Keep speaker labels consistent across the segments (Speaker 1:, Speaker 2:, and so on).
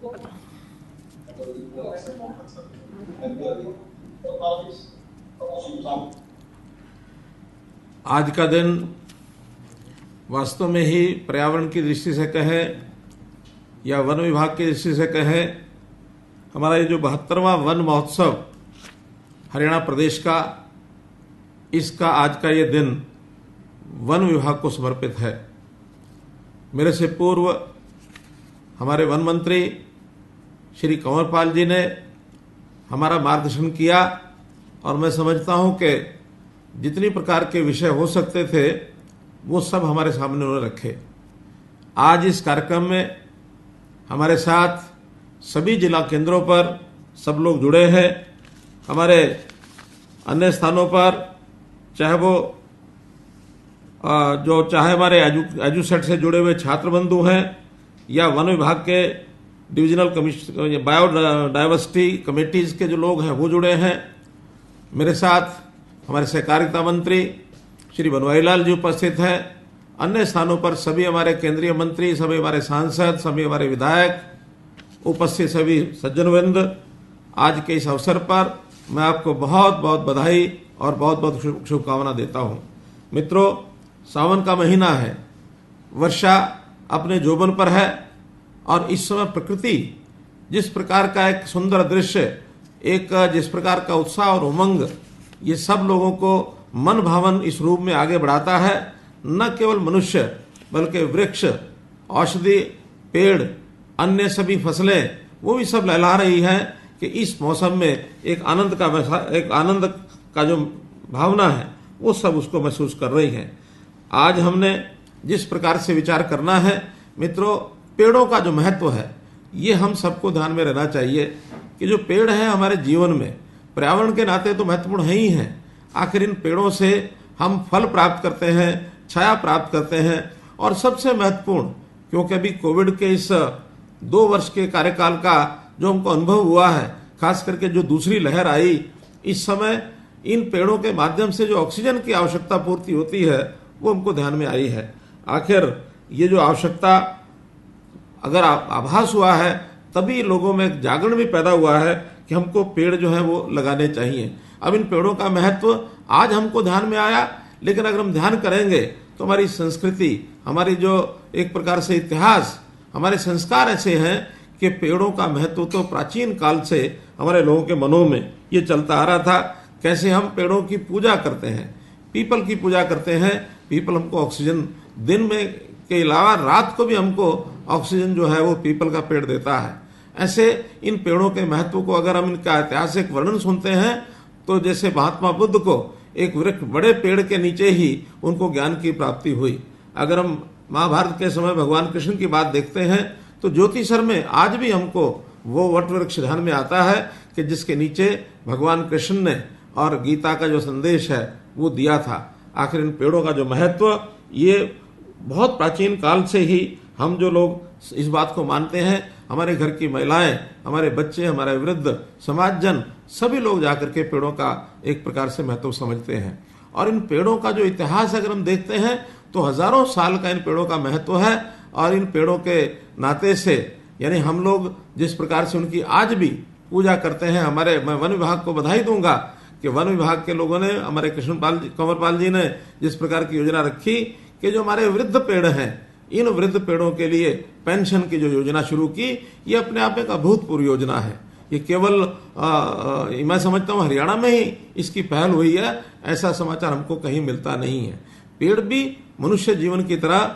Speaker 1: आज का दिन वास्तव में ही पर्यावरण की दृष्टि से कहें या वन विभाग की दृष्टि से कहें, हमारा ये जो 72वां वन महोत्सव हरियाणा प्रदेश का, इसका आज का ये दिन वन विभाग को समर्पित है। मेरे से पूर्व हमारे वन मंत्री श्री कंवरपाल जी ने हमारा मार्गदर्शन किया और मैं समझता हूं कि जितनी प्रकार के विषय हो सकते थे वो सब हमारे सामने उन्होंने रखे। आज इस कार्यक्रम में हमारे साथ सभी जिला केंद्रों पर सब लोग जुड़े हैं। हमारे अन्य स्थानों पर चाहे वो चाहे हमारे एजुसेट से जुड़े हुए छात्र बंधु हैं या वन विभाग के डिविजनल कमीशन बायोडाइवर्सिटी कमेटीज के जो लोग हैं वो जुड़े हैं। मेरे साथ हमारे सहकारिता मंत्री श्री बनवारी लाल जी उपस्थित हैं। अन्य स्थानों पर सभी हमारे केंद्रीय मंत्री, सभी हमारे सांसद, सभी हमारे विधायक, उपस्थित सभी सज्जनवृंद, आज के इस अवसर पर मैं आपको बहुत बहुत बधाई और बहुत बहुत शुभकामना देता हूं। मित्रों, सावन का महीना है, वर्षा अपने जोबन पर है और इस समय प्रकृति जिस प्रकार का एक सुंदर दृश्य, एक जिस प्रकार का उत्साह और उमंग, ये सब लोगों को मन भावन इस रूप में आगे बढ़ाता है। न केवल मनुष्य बल्कि वृक्ष, औषधि, पेड़, अन्य सभी फसलें वो भी सब लहला रही हैं कि इस मौसम में एक आनंद का जो भावना है वो सब उसको महसूस कर रही हैं। आज हमने जिस प्रकार से विचार करना है मित्रों, पेड़ों का जो महत्व है ये हम सबको ध्यान में रहना चाहिए कि जो पेड़ है हमारे जीवन में पर्यावरण के नाते तो महत्वपूर्ण है ही हैं। आखिर इन पेड़ों से हम फल प्राप्त करते हैं, छाया प्राप्त करते हैं और सबसे महत्वपूर्ण, क्योंकि अभी कोविड के इस 2 वर्ष के कार्यकाल का जो हमको अनुभव हुआ है, खास करके जो दूसरी लहर आई, इस समय इन पेड़ों के माध्यम से जो ऑक्सीजन की आवश्यकता पूर्ति होती है वो हमको ध्यान में आई है। आखिर ये जो आवश्यकता अगर आभास हुआ है तभी लोगों में एक जागरण भी पैदा हुआ है कि हमको पेड़ जो है वो लगाने चाहिए। अब इन पेड़ों का महत्व आज हमको ध्यान में आया, लेकिन अगर हम ध्यान करेंगे तो हमारी संस्कृति, हमारी जो एक प्रकार से इतिहास, हमारे संस्कार ऐसे हैं कि पेड़ों का महत्व तो प्राचीन काल से हमारे लोगों के मनों में ये चलता आ रहा था। कैसे हम पेड़ों की पूजा करते हैं, पीपल की पूजा करते हैं। पीपल हमको ऑक्सीजन दिन में के अलावा रात को भी हमको ऑक्सीजन जो है वो पीपल का पेड़ देता है। ऐसे इन पेड़ों के महत्व को अगर हम इनका ऐतिहासिक वर्णन सुनते हैं तो जैसे महात्मा बुद्ध को एक वृक्ष बड़े पेड़ के नीचे ही उनको ज्ञान की प्राप्ति हुई। अगर हम महाभारत के समय भगवान कृष्ण की बात देखते हैं तो ज्योतिषर में आज भी हमको वो वट वृक्ष ध्यान में आता है कि जिसके नीचे भगवान कृष्ण ने और गीता का जो संदेश है वो दिया था। आखिर इन पेड़ों का जो महत्व, ये बहुत प्राचीन काल से ही हम जो लोग इस बात को मानते हैं, हमारे घर की महिलाएं, हमारे बच्चे, हमारे वृद्ध, समाजजन, सभी लोग जाकर के पेड़ों का एक प्रकार से महत्व समझते हैं। और इन पेड़ों का जो इतिहास अगर हम देखते हैं तो हजारों साल का इन पेड़ों का महत्व है। और इन पेड़ों के नाते से यानी हम लोग जिस प्रकार से उनकी आज भी पूजा करते हैं, मैं वन विभाग को बधाई दूंगा कि वन विभाग के लोगों ने, हमारे कंवरपाल जी ने जिस प्रकार की योजना रखी कि जो हमारे वृद्ध पेड़ हैं, इन वृद्ध पेड़ों के लिए पेंशन की जो योजना शुरू की, ये अपने आप एक अभूतपूर्व योजना है। ये केवल मैं समझता हूँ हरियाणा में ही इसकी पहल हुई है, ऐसा समाचार हमको कहीं मिलता नहीं है। पेड़ भी मनुष्य जीवन की तरह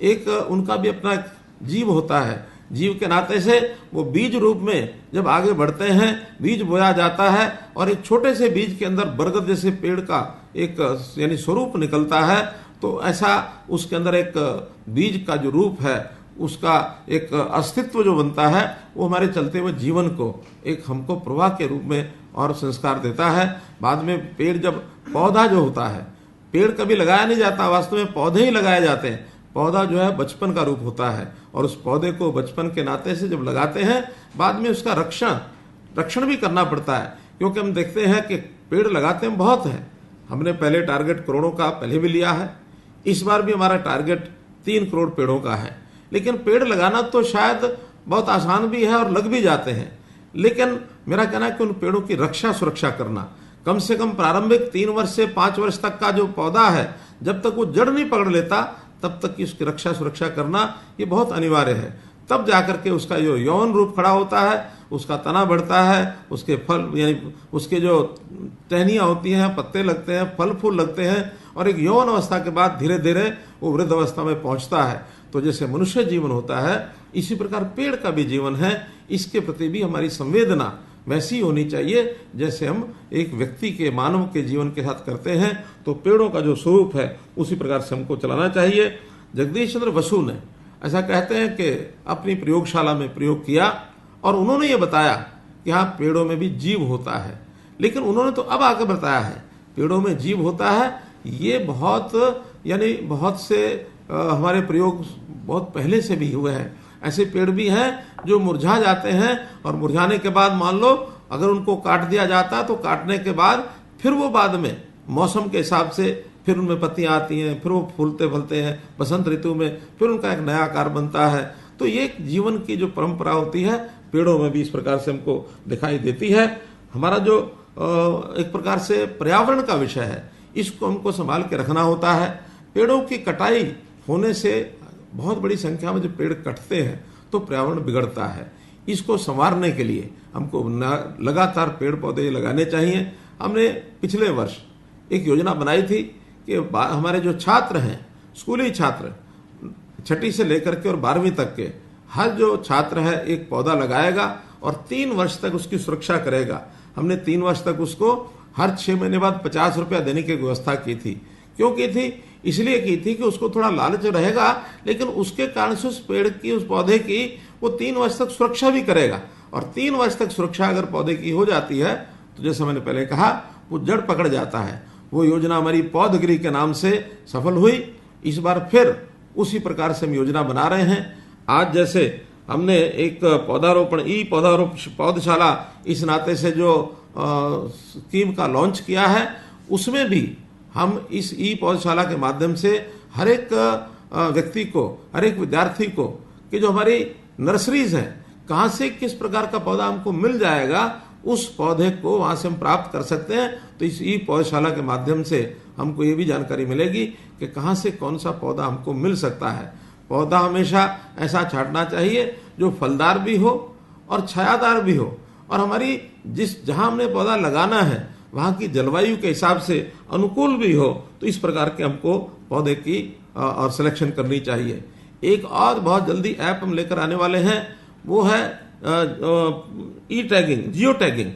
Speaker 1: एक उनका भी अपना जीव होता है। जीव के नाते से वो बीज रूप में जब आगे बढ़ते हैं, बीज बोया जाता है और एक छोटे से बीज के अंदर बरगद जैसे पेड़ का एक यानी स्वरूप निकलता है। तो ऐसा उसके अंदर एक बीज का जो रूप है, उसका एक अस्तित्व जो बनता है, वो हमारे चलते हुए जीवन को एक हमको प्रवाह के रूप में और संस्कार देता है। बाद में पेड़ जब पौधा जो होता है, पेड़ कभी लगाया नहीं जाता, वास्तव में पौधे ही लगाए जाते हैं। पौधा जो है बचपन का रूप होता है और उस पौधे को बचपन के नाते से जब लगाते हैं, बाद में उसका रक्षण भी करना पड़ता है। क्योंकि हम देखते हैं कि पेड़ लगाते हैं बहुत हैं। हमने पहले टारगेट करोड़ों का पहले भी लिया है, इस बार भी हमारा टारगेट 3 करोड़ पेड़ों का है। लेकिन पेड़ लगाना तो शायद बहुत आसान भी है और लग भी जाते हैं, लेकिन मेरा कहना है कि उन पेड़ों की रक्षा सुरक्षा करना, कम से कम प्रारंभिक 3 वर्ष से 5 वर्ष तक का जो पौधा है, जब तक वो जड़ नहीं पकड़ लेता तब तक की उसकी रक्षा सुरक्षा करना ये बहुत अनिवार्य है। तब जाकर के उसका जो यौन रूप खड़ा होता है, उसका तना बढ़ता है, उसके फल यानी उसके जो टहनियाँ होती हैं, पत्ते लगते हैं, फल फूल लगते हैं, और एक यौन अवस्था के बाद धीरे धीरे वो वृद्ध अवस्था में पहुंचता है। तो जैसे मनुष्य जीवन होता है, इसी प्रकार पेड़ का भी जीवन है। इसके प्रति भी हमारी संवेदना वैसी होनी चाहिए जैसे हम एक व्यक्ति के, मानव के जीवन के साथ करते हैं। तो पेड़ों का जो स्वरूप है उसी प्रकार से हमको चलाना चाहिए। जगदीश चंद्र बसु ने ऐसा कहते हैं कि अपनी प्रयोगशाला में प्रयोग किया और उन्होंने ये बताया कि हाँ, पेड़ों में भी जीव होता है। लेकिन उन्होंने तो अब आकर बताया है पेड़ों में जीव होता है, ये बहुत से हमारे प्रयोग बहुत पहले से भी हुए हैं। ऐसे पेड़ भी हैं जो मुरझा जाते हैं और मुरझाने के बाद मान लो अगर उनको काट दिया जाता तो काटने के बाद फिर वो बाद में मौसम के हिसाब से फिर उनमें पत्तियां आती हैं, फिर वो फूलते फलते हैं, बसंत ऋतु में फिर उनका एक नया आकार बनता है। तो ये जीवन की जो परंपरा होती है पेड़ों में भी इस प्रकार से हमको दिखाई देती है। हमारा जो एक प्रकार से पर्यावरण का विषय है, इसको हमको संभाल के रखना होता है। पेड़ों की कटाई होने से बहुत बड़ी संख्या में जो पेड़ कटते हैं तो पर्यावरण बिगड़ता है। इसको संवारने के लिए हमको लगातार पेड़ पौधे लगाने चाहिए। हमने पिछले वर्ष एक योजना बनाई थी कि हमारे जो छात्र हैं, स्कूली छात्र 6ठी से लेकर के और 12वीं तक के हर जो छात्र है एक पौधा लगाएगा और 3 वर्ष तक उसकी सुरक्षा करेगा। हमने 3 वर्ष तक उसको हर 6 महीने बाद 50 रुपया देने की व्यवस्था की थी। क्यों की थी? इसलिए की थी कि उसको थोड़ा लालच रहेगा, लेकिन उसके कारण से उस पेड़ की, उस पौधे की वो 3 वर्ष तक सुरक्षा भी करेगा। और 3 वर्ष तक सुरक्षा अगर पौधे की हो जाती है तो जैसे मैंने पहले कहा वो जड़ पकड़ जाता है। वो योजना हमारी पौधगिरी के नाम से सफल हुई। इस बार फिर उसी प्रकार से हम योजना बना रहे हैं। आज जैसे हमने एक पौधारोपण पौधशाला इस नाते से जो स्कीम का लॉन्च किया है, उसमें भी हम इस पौधशाला के माध्यम से हर एक व्यक्ति को, हर एक विद्यार्थी को कि जो हमारी नर्सरीज हैं, कहाँ से किस प्रकार का पौधा हमको मिल जाएगा, उस पौधे को वहां से हम प्राप्त कर सकते हैं। तो इस पौधशाला के माध्यम से हमको ये भी जानकारी मिलेगी कि कहाँ से कौन सा पौधा हमको मिल सकता है। पौधा हमेशा ऐसा छांटना चाहिए जो फलदार भी हो और छायादार भी हो, और हमारी जहां हमने पौधा लगाना है वहां की जलवायु के हिसाब से अनुकूल भी हो। तो इस प्रकार के हमको पौधे की और सिलेक्शन करनी चाहिए। एक और बहुत जल्दी ऐप हम लेकर आने वाले हैं, वो है टैगिंग, जियो टैगिंग,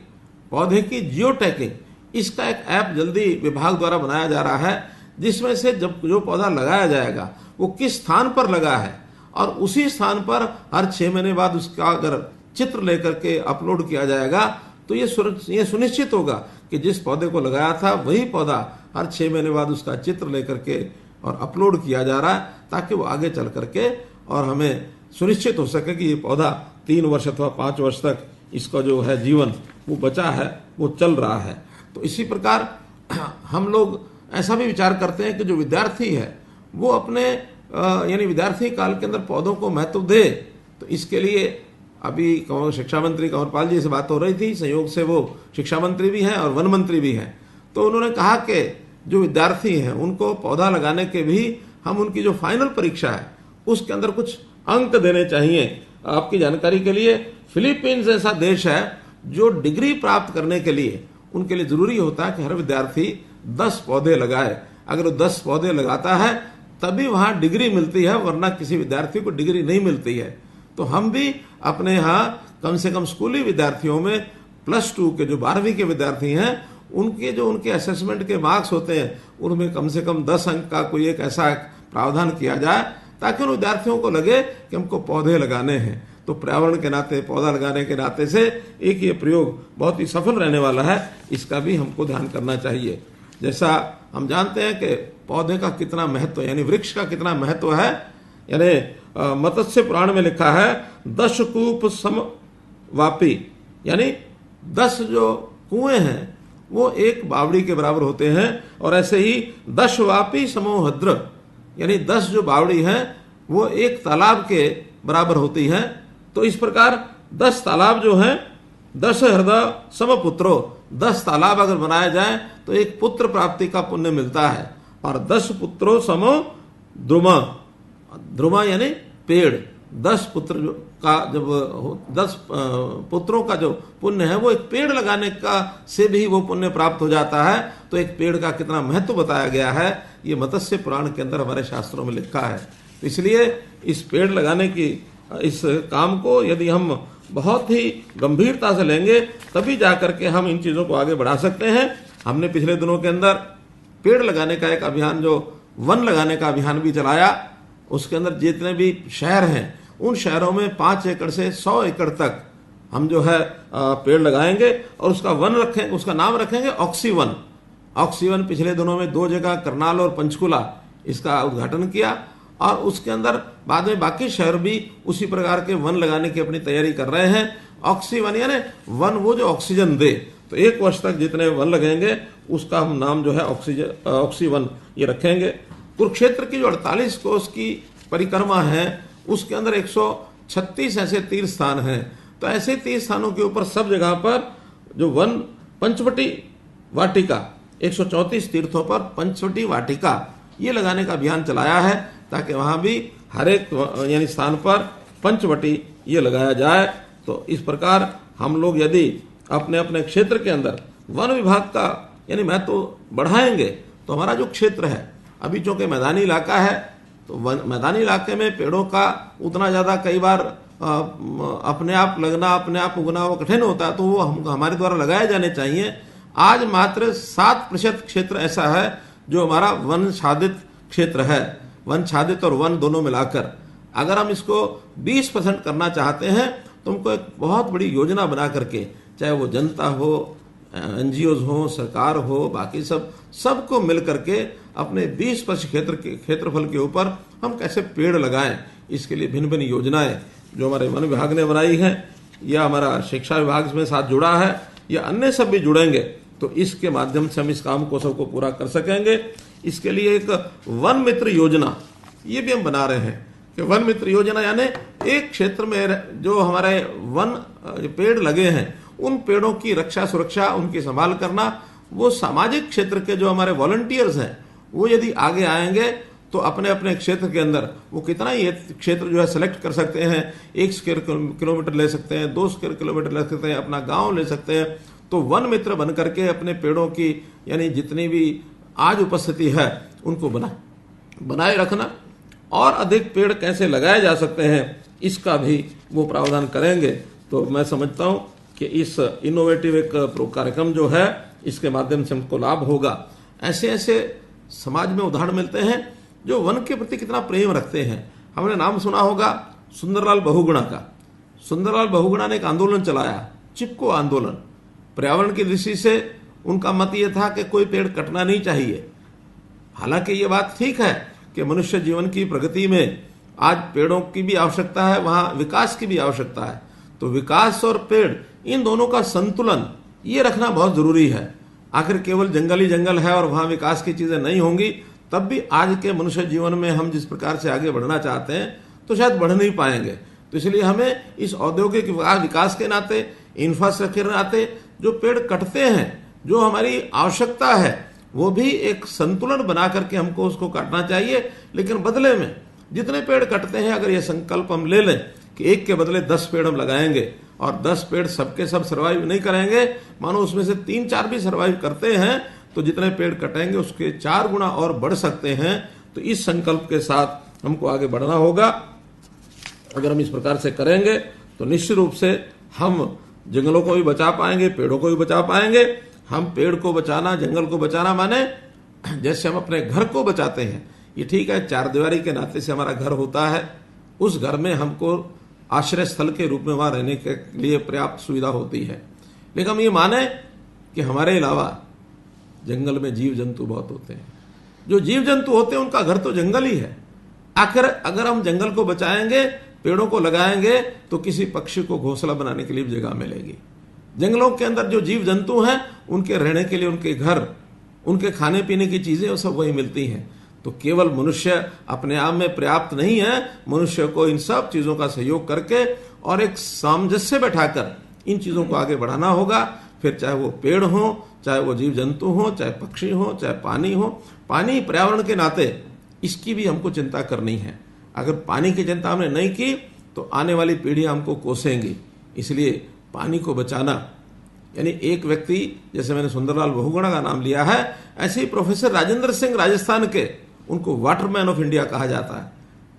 Speaker 1: पौधे की जियो टैगिंग। इसका एक ऐप जल्दी विभाग द्वारा बनाया जा रहा है, जिसमें से जब जो पौधा लगाया जाएगा वो किस स्थान पर लगा है और उसी स्थान पर हर 6 महीने बाद उसका अगर चित्र लेकर के अपलोड किया जाएगा तो ये सुनिश्चित होगा कि जिस पौधे को लगाया था वही पौधा हर 6 महीने बाद उसका चित्र लेकर के और अपलोड किया जा रहा है, ताकि वो आगे चल करके और हमें सुनिश्चित हो सके कि ये पौधा 3 वर्ष अथवा 5 वर्ष तक इसका जो है जीवन वो बचा है, वो चल रहा है। तो इसी प्रकार हम लोग ऐसा भी विचार करते हैं कि जो विद्यार्थी है वो अपने यानी विद्यार्थी काल के अंदर पौधों को महत्व दे। तो इसके लिए अभी शिक्षा मंत्री कंवरपाल जी से बात हो रही थी, संयोग से वो शिक्षा मंत्री भी हैं और वन मंत्री भी हैं। तो उन्होंने कहा कि जो विद्यार्थी हैं उनको पौधा लगाने के भी हम उनकी जो फाइनल परीक्षा है उसके अंदर कुछ अंक देने चाहिए। आपकी जानकारी के लिए फिलीपींस ऐसा देश है जो डिग्री प्राप्त करने के लिए उनके लिए जरूरी होता है कि हर विद्यार्थी 10 पौधे लगाए। अगर वो 10 पौधे लगाता है तभी वहां डिग्री मिलती है, वरना किसी विद्यार्थी को डिग्री नहीं मिलती है। तो हम भी अपने यहाँ कम से कम स्कूली विद्यार्थियों में +2 के जो 12वीं के विद्यार्थी हैं उनके असेसमेंट के मार्क्स होते हैं उनमें कम से कम 10 अंक का कोई एक ऐसा प्रावधान किया जाए ताकि उन विद्यार्थियों को लगे कि हमको पौधे लगाने हैं। तो पर्यावरण के नाते, पौधा लगाने के नाते से एक ये प्रयोग बहुत ही सफल रहने वाला है, इसका भी हमको ध्यान करना चाहिए। जैसा हम जानते हैं कि पौधे का कितना महत्व, यानी वृक्ष का कितना महत्व है। यानी मत्स्य पुराण में लिखा है 10 कूप समवापी, यानी 10 जो कुएं हैं वो एक बावड़ी के बराबर होते हैं। और ऐसे ही 10 वापी समोहद्र, यानी 10 जो बावड़ी हैं वो एक तालाब के बराबर होती हैं। तो इस प्रकार 10 तालाब जो हैं, 10 हृदय समपुत्रो, 10 तालाब अगर बनाए जाएं तो एक पुत्र प्राप्ति का पुण्य मिलता है। और 10 पुत्रों समो द्रुमा, द्रुमा यानी पेड़, 10 पुत्र का जब 10 पुत्रों का जो पुण्य है वो एक पेड़ लगाने का से भी वो पुण्य प्राप्त हो जाता है। तो एक पेड़ का कितना महत्व बताया गया है, ये मत्स्य पुराण के अंदर हमारे शास्त्रों में लिखा है। इसलिए इस पेड़ लगाने की इस काम को यदि हम बहुत ही गंभीरता से लेंगे तभी जाकर के हम इन चीजों को आगे बढ़ा सकते हैं। हमने पिछले दिनों के अंदर पेड़ लगाने का एक अभियान, जो वन लगाने का अभियान भी चलाया। उसके अंदर जितने भी शहर हैं उन शहरों में 5 एकड़ से 100 एकड़ तक हम जो है पेड़ लगाएंगे और उसका वन रखेंगे, उसका नाम रखेंगे ऑक्सीवन। ऑक्सीवन पिछले दिनों में 2 जगह करनाल और पंचकुला इसका उद्घाटन किया और उसके अंदर बाद में बाकी शहर भी उसी प्रकार के वन लगाने की अपनी तैयारी कर रहे हैं। ऑक्सीवन यानी वन वो जो ऑक्सीजन दे। तो 1 वर्ष तक जितने वन लगेंगे उसका हम नाम जो है ऑक्सीवन ये रखेंगे। कुरुक्षेत्र की जो 48 कोस की परिक्रमा है उसके अंदर 136 ऐसे तीर्थ स्थान हैं। तो ऐसे तीर्थ स्थानों के ऊपर सब जगह पर जो वन पंचवटी वाटिका, 134 तीर्थों पर पंचवटी वाटिका ये लगाने का अभियान चलाया है ताकि वहां भी हर एक यानी स्थान पर पंचवटी ये लगाया जाए। तो इस प्रकार हम लोग यदि अपने अपने क्षेत्र के अंदर वन विभाग का यानी महत्व बढ़ाएंगे तो हमारा जो क्षेत्र है अभी चूंकि मैदानी इलाका है तो मैदानी इलाके में पेड़ों का उतना ज्यादा कई बार अपने आप लगना, अपने आप उगना वो कठिन होता है, तो वो हमारे द्वारा लगाए जाने चाहिए। आज मात्र 7% क्षेत्र ऐसा है जो हमारा वन छादित क्षेत्र है। वन छादित और वन दोनों मिलाकर अगर हम इसको 20% करना चाहते हैं तो हमको एक बहुत बड़ी योजना बना करके, चाहे वो जनता हो, एनजीओज हो, सरकार हो, बाकी सबको मिल करके अपने 20% क्षेत्रफल के ऊपर हम कैसे पेड़ लगाएं, इसके लिए भिन्न भिन्न योजनाएं जो हमारे वन विभाग ने बनाई हैं या हमारा शिक्षा विभाग में साथ जुड़ा है या अन्य सब भी जुड़ेंगे तो इसके माध्यम से हम इस काम को सबको पूरा कर सकेंगे। इसके लिए एक वन मित्र योजना ये भी हम बना रहे हैं कि वन मित्र योजना यानी एक क्षेत्र में जो हमारे वन पेड़ लगे हैं उन पेड़ों की रक्षा सुरक्षा, उनकी संभाल करना, वो सामाजिक क्षेत्र के जो हमारे वॉलंटियर्स हैं वो यदि आगे आएंगे तो अपने अपने क्षेत्र के अंदर वो कितना ही क्षेत्र जो है सेलेक्ट कर सकते हैं। 1 स्क्वायर किलोमीटर ले सकते हैं, 2 स्क्वायर किलोमीटर ले सकते हैं, अपना गांव ले सकते हैं। तो वन मित्र बन करके अपने पेड़ों की यानी जितनी भी आज उपस्थिति है उनको बनाए रखना और अधिक पेड़ कैसे लगाए जा सकते हैं इसका भी वो प्रावधान करेंगे। तो मैं समझता हूं कि इस इनोवेटिव एक कार्यक्रम जो है इसके माध्यम से हमको लाभ होगा। ऐसे ऐसे समाज में उदाहरण मिलते हैं जो वन के प्रति कितना प्रेम रखते हैं। हमने नाम सुना होगा सुंदरलाल बहुगुणा का। सुंदरलाल बहुगुणा ने एक आंदोलन चलाया, चिपको आंदोलन। पर्यावरण की दृष्टि से उनका मत यह था कि कोई पेड़ कटना नहीं चाहिए। हालांकि ये बात ठीक है कि मनुष्य जीवन की प्रगति में आज पेड़ों की भी आवश्यकता है, वहां विकास की भी आवश्यकता है। तो विकास और पेड़ इन दोनों का संतुलन ये रखना बहुत जरूरी है। आखिर केवल जंगल ही जंगल है और वहां विकास की चीजें नहीं होंगी तब भी आज के मनुष्य जीवन में हम जिस प्रकार से आगे बढ़ना चाहते हैं तो शायद बढ़ नहीं पाएंगे। तो इसलिए हमें इस औद्योगिक विकास के नाते, इंफ्रास्ट्रक्चर के नाते जो पेड़ कटते हैं, जो हमारी आवश्यकता है, वो भी एक संतुलन बना करके हमको उसको काटना चाहिए। लेकिन बदले में जितने पेड़ कटते हैं अगर ये संकल्प हम ले लें कि 1 के बदले 10 पेड़ हम लगाएंगे और 10 पेड़ सबके सब सर्वाइव नहीं करेंगे, मानो उसमें से 3-4 भी सर्वाइव करते हैं तो जितने पेड़ कटेंगे उसके 4 गुना और बढ़ सकते हैं। तो इस संकल्प के साथ हमको आगे बढ़ना होगा। अगर हम इस प्रकार से करेंगे तो निश्चित रूप से हम जंगलों को भी बचा पाएंगे, पेड़ों को भी बचा पाएंगे। हम पेड़ को बचाना, जंगल को बचाना माने जैसे हम अपने घर को बचाते हैं, ये ठीक है, 4 दीवारी के नाते से हमारा घर होता है, उस घर में हमको आश्रय स्थल के रूप में वहां रहने के लिए पर्याप्त सुविधा होती है। लेकिन हम ये माने कि हमारे अलावा जंगल में जीव जंतु बहुत होते हैं। जो जीव जंतु होते हैं उनका घर तो जंगल ही है। आखिर अगर हम जंगल को बचाएंगे, पेड़ों को लगाएंगे तो किसी पक्षी को घोंसला बनाने के लिए भी जगह मिलेगी। जंगलों के अंदर जो जीव जंतु हैं उनके रहने के लिए उनके घर, उनके खाने पीने की चीजें वो सब वही मिलती हैं। तो केवल मनुष्य अपने आप में पर्याप्त नहीं है, मनुष्य को इन सब चीजों का सहयोग करके और एक सामंजस्य बैठाकर इन चीज़ों को आगे बढ़ाना होगा। फिर चाहे वो पेड़ हो, चाहे वो जीव जंतु हो, चाहे पक्षी हो, चाहे पानी हो। पानी पर्यावरण के नाते इसकी भी हमको चिंता करनी है। अगर पानी की चिंता हमने नहीं की तो आने वाली पीढ़ियां हमको कोसेंगी। इसलिए पानी को बचाना, यानी एक व्यक्ति, जैसे मैंने सुंदरलाल बहुगुणा का नाम लिया है, ऐसे ही प्रोफेसर राजेंद्र सिंह राजस्थान के, उनको वाटरमैन ऑफ इंडिया कहा जाता है।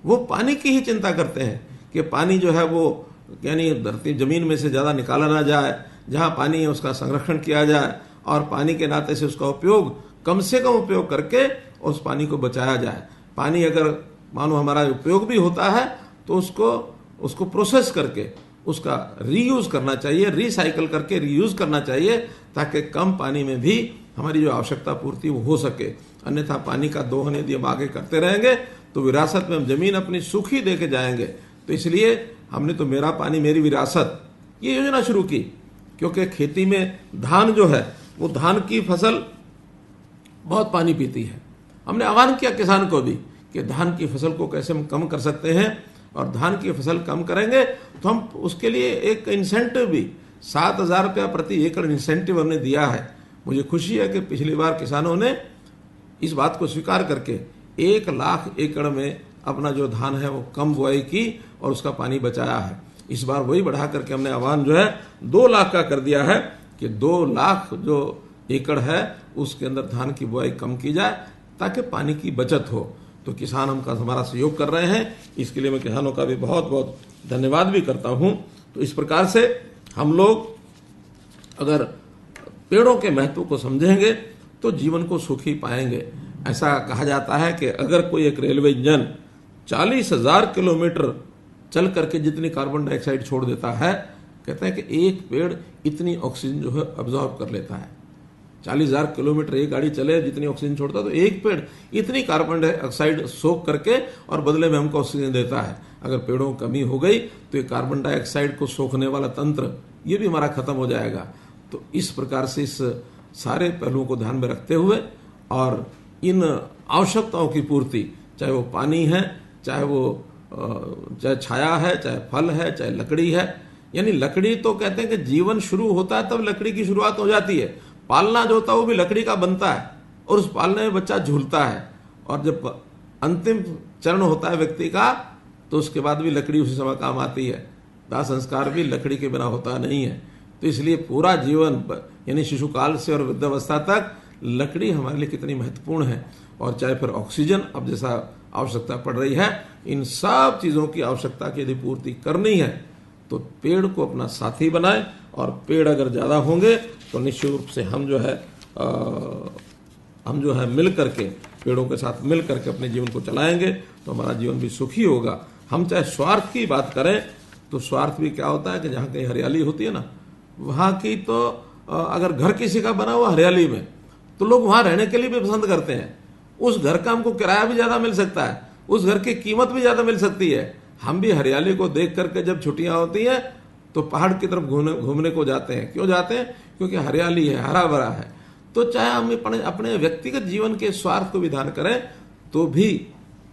Speaker 1: वो पानी की ही चिंता करते हैं कि पानी जो है वो यानी धरती जमीन में से ज़्यादा निकाला ना जाए, जहाँ पानी है उसका संरक्षण किया जाए और पानी के नाते से उसका उपयोग कम से कम उपयोग करके उस पानी को बचाया जाए। पानी अगर मानो हमारा उपयोग भी होता है तो उसको प्रोसेस करके उसका रीयूज करना चाहिए, रिसाइकल करके रीयूज करना चाहिए, ताकि कम पानी में भी हमारी जो आवश्यकता पूर्ति वो हो सके। अन्यथा पानी का दोहन यदि हम आगे करते रहेंगे तो विरासत में हम जमीन अपनी सूखी दे के जाएंगे। तो इसलिए हमने तो मेरा पानी मेरी विरासत ये योजना शुरू की, क्योंकि खेती में धान जो है वो धान की फसल बहुत पानी पीती है। हमने आह्वान किया किसान को भी कि धान की फसल को कैसे हम कम कर सकते हैं, और धान की फसल कम करेंगे तो हम उसके लिए एक इंसेंटिव भी 7,000 रुपया प्रति एकड़ इंसेंटिव हमने दिया है। मुझे खुशी है कि पिछली बार किसानों ने इस बात को स्वीकार करके 1 लाख एकड़ में अपना जो धान है वो कम बुआई की और उसका पानी बचाया है। इस बार वही बढ़ा करके हमने आह्वान जो है 2 लाख का कर दिया है कि 2 लाख जो एकड़ है उसके अंदर धान की बुआई कम की जाए ताकि पानी की बचत हो। तो किसान हमका हमारा सहयोग कर रहे हैं, इसके लिए मैं किसानों का भी बहुत बहुत धन्यवाद भी करता हूं। तो इस प्रकार से हम लोग अगर पेड़ों के महत्व को समझेंगे तो जीवन को सुखी पाएंगे। ऐसा कहा जाता है कि अगर कोई एक रेलवे इंजन 40,000 किलोमीटर चल करके जितनी कार्बन डाइऑक्साइड छोड़ देता है, कहते हैं कि एक पेड़ इतनी ऑक्सीजन जो है अब्जॉर्ब कर लेता है। 40,000 किलोमीटर एक गाड़ी चले जितनी ऑक्सीजन छोड़ता है, तो एक पेड़ इतनी कार्बन डाइऑक्साइड सोख करके और बदले में हमको ऑक्सीजन देता है। अगर पेड़ों की कमी हो गई तो ये कार्बन डाइऑक्साइड को सोखने वाला तंत्र ये भी हमारा खत्म हो जाएगा। तो इस प्रकार से इस सारे पहलुओं को ध्यान में रखते हुए और इन आवश्यकताओं की पूर्ति, चाहे वो पानी है, चाहे छाया है, चाहे फल है, चाहे लकड़ी है। यानी लकड़ी तो कहते हैं कि जीवन शुरू होता है तब लकड़ी की शुरुआत हो जाती है। पालना जो होता है वो भी लकड़ी का बनता है और उस पालने में बच्चा झूलता है, और जब अंतिम चरण होता है व्यक्ति का तो उसके बाद भी लकड़ी उसी समय काम आती है। दाह संस्कार भी लकड़ी के बिना होता नहीं है। तो इसलिए पूरा जीवन यानी शिशुकाल से और वृद्धावस्था तक लकड़ी हमारे लिए कितनी महत्वपूर्ण है। और चाहे फिर ऑक्सीजन अब जैसा आवश्यकता पड़ रही है, इन सब चीज़ों की आवश्यकता की यदि पूर्ति करनी है तो पेड़ को अपना साथी बनाए, और पेड़ अगर ज़्यादा होंगे तो निश्चित रूप से हम जो है मिल करके पेड़ों के साथ मिल करके अपने जीवन को चलाएंगे तो हमारा जीवन भी सुखी होगा। हम चाहे स्वार्थ की बात करें तो स्वार्थ भी क्या होता है कि जहाँ कहीं हरियाली होती है ना, वहाँ की तो अगर घर किसी का बना हुआ हरियाली में तो लोग वहाँ रहने के लिए भी पसंद करते हैं। उस घर का हमको किराया भी ज़्यादा मिल सकता है, उस घर की कीमत भी ज़्यादा मिल सकती है। हम भी हरियाली को देख करके जब छुट्टियाँ होती हैं तो पहाड़ की तरफ घूमने को जाते हैं। क्यों जाते हैं? क्योंकि हरियाली है, हरा भरा है। तो चाहे हम अपने व्यक्तिगत जीवन के स्वार्थ को विधान करें तो भी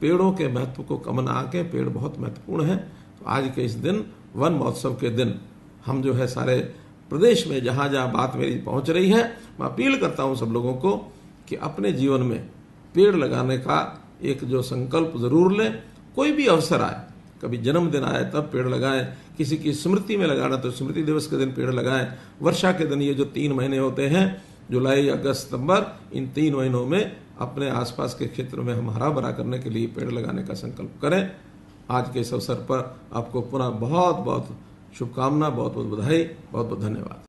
Speaker 1: पेड़ों के महत्व को कम ना आके पेड़ बहुत महत्वपूर्ण है। तो आज के इस दिन, वन महोत्सव के दिन, हम जो है सारे प्रदेश में जहाँ जहाँ बात मेरी पहुँच रही है, मैं अपील करता हूँ सब लोगों को कि अपने जीवन में पेड़ लगाने का एक जो संकल्प जरूर लें। कोई भी अवसर आए, कभी जन्मदिन आए तब पेड़ लगाएं, किसी की स्मृति में लगाना तो स्मृति दिवस के दिन पेड़ लगाएं, वर्षा के दिन, ये जो 3 महीने होते हैं जुलाई, अगस्त, सितंबर, इन 3 महीनों में अपने आसपास के क्षेत्र में हम हरा भरा करने के लिए पेड़ लगाने का संकल्प करें। आज के इस अवसर पर आपको पुनः बहुत बहुत शुभकामना, बहुत बहुत बधाई, बहुत बहुत धन्यवाद।